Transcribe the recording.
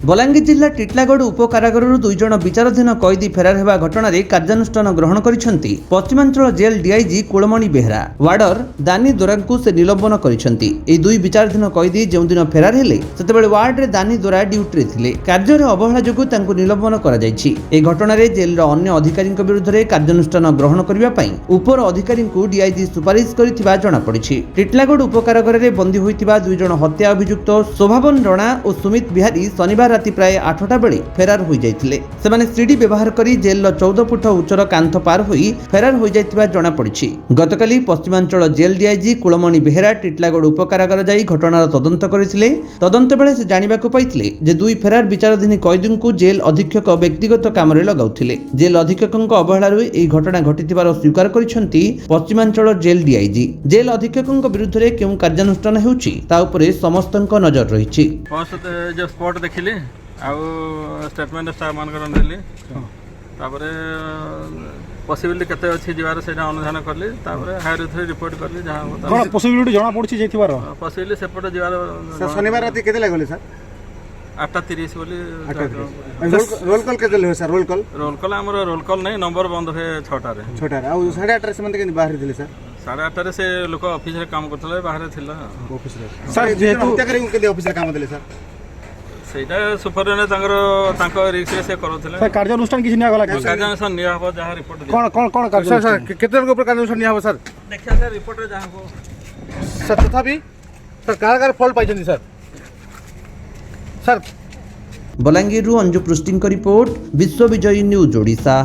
बलांगीर जिला टिटलागढ़ उपकारागार दुई जन विचाराधीन कैदी फेरार होगा घटन कार्यानुष्ठान ग्रहण करिसेंती पश्चिमांचल जेल डीआईजी कुलमणि बेहेरा वार्डर दानी दोरा से निलंबन करिसेंती। एई दुई विचाराधीन कैदी जो दिन फेरार हेले सेतेबेले वार्ड रे दानी दोरा ड्यूटी थिले कार्य अवहेला जोगु तांकु निलंबन करा जायछि। एई घटन रे जेल अन्य अधिकारी विरुद्ध रे कार्यानुष्ठान ग्रहण करबा पई उपर अधिकारी को डीआईजी सुपारिश करिथिबा जणा पड़िछि। टिटलागढ़ उपकारागार रे बंदी होइतिबा दुई जन हत्या अभियुक्त शोभावन रणा और सुमित बिहारी शनिवार राति प्राय 8टा बेले फेरार हो जाइथिले। सेमाने सीडी व्यवहार करी जेल 14 फुट उच्चर कांथ पार होई फेरार हो जाइथिबा जणा पड़िछि। गतकाली पश्चिमांचल जेल डीआईजी कुलमणि बेहेरा टिटलागढ़ उपकारागार जाई घटनार तदंत करिथिले। तदंत बेले से जानिबाकु पाइथिले जे दुई फेरार विचाराधीन कैदींकु जेल अधीक्षक व्यक्तिगत कामरे लगाउथिले। जेल अधीक्षकक अवहेलारु एई घटना घटिथिबार स्वीकार करिसेंती पश्चिमांचल जेल डीआईजी। जेल अधीक्षकक विरुद्ध रे केउ कार्यानुष्ठान हेउछि ता उपरे समस्तक नजर रहिछि। जो स्पॉट देखिली आउ स्टेटमेंट स्टाफ मानकर नेली तापरे पॉसिबिलिटी केते अछि जिवार सेटा अनुधान करली तापरे हायर अथॉरिटी रिपोर्ट करली जहां कोन पॉसिबिलिटी जणा पड़छि जेथिबार पॉसिबिलिटी सेपट जिवार सर शनिवार राति केते लागले सर 8:30 बोली रोल कॉल केते ले सर रोल कॉल हमर रोल कॉल नै नंबर बंद हे 6टा रे 6टा रे आ 8:30 से मंते के बाहर दिले सर 8:30 रे से लोक ऑफिस रे काम करथले बाहर थिला ऑफिस रे सर जेतु हत्या करी के ऑफिस रे काम दिले सर सेटा सुपरने तांको रिक्स रे से करथले सर कार्यानुष्ठान किछि निया गला कार्यानुष्ठान निया हो जहां रिपोर्ट कोन सर सर केते को प्रकार अनुष्ठान निया हो सर देखिया सर रिपोर्ट रे जहां को सर तथापि सर कार फॉल्ट पाइछन सर सर बलांगीर अंजु पृष्टिंग रिपोर्ट विश्व विजयी न्यूज ओडिशा।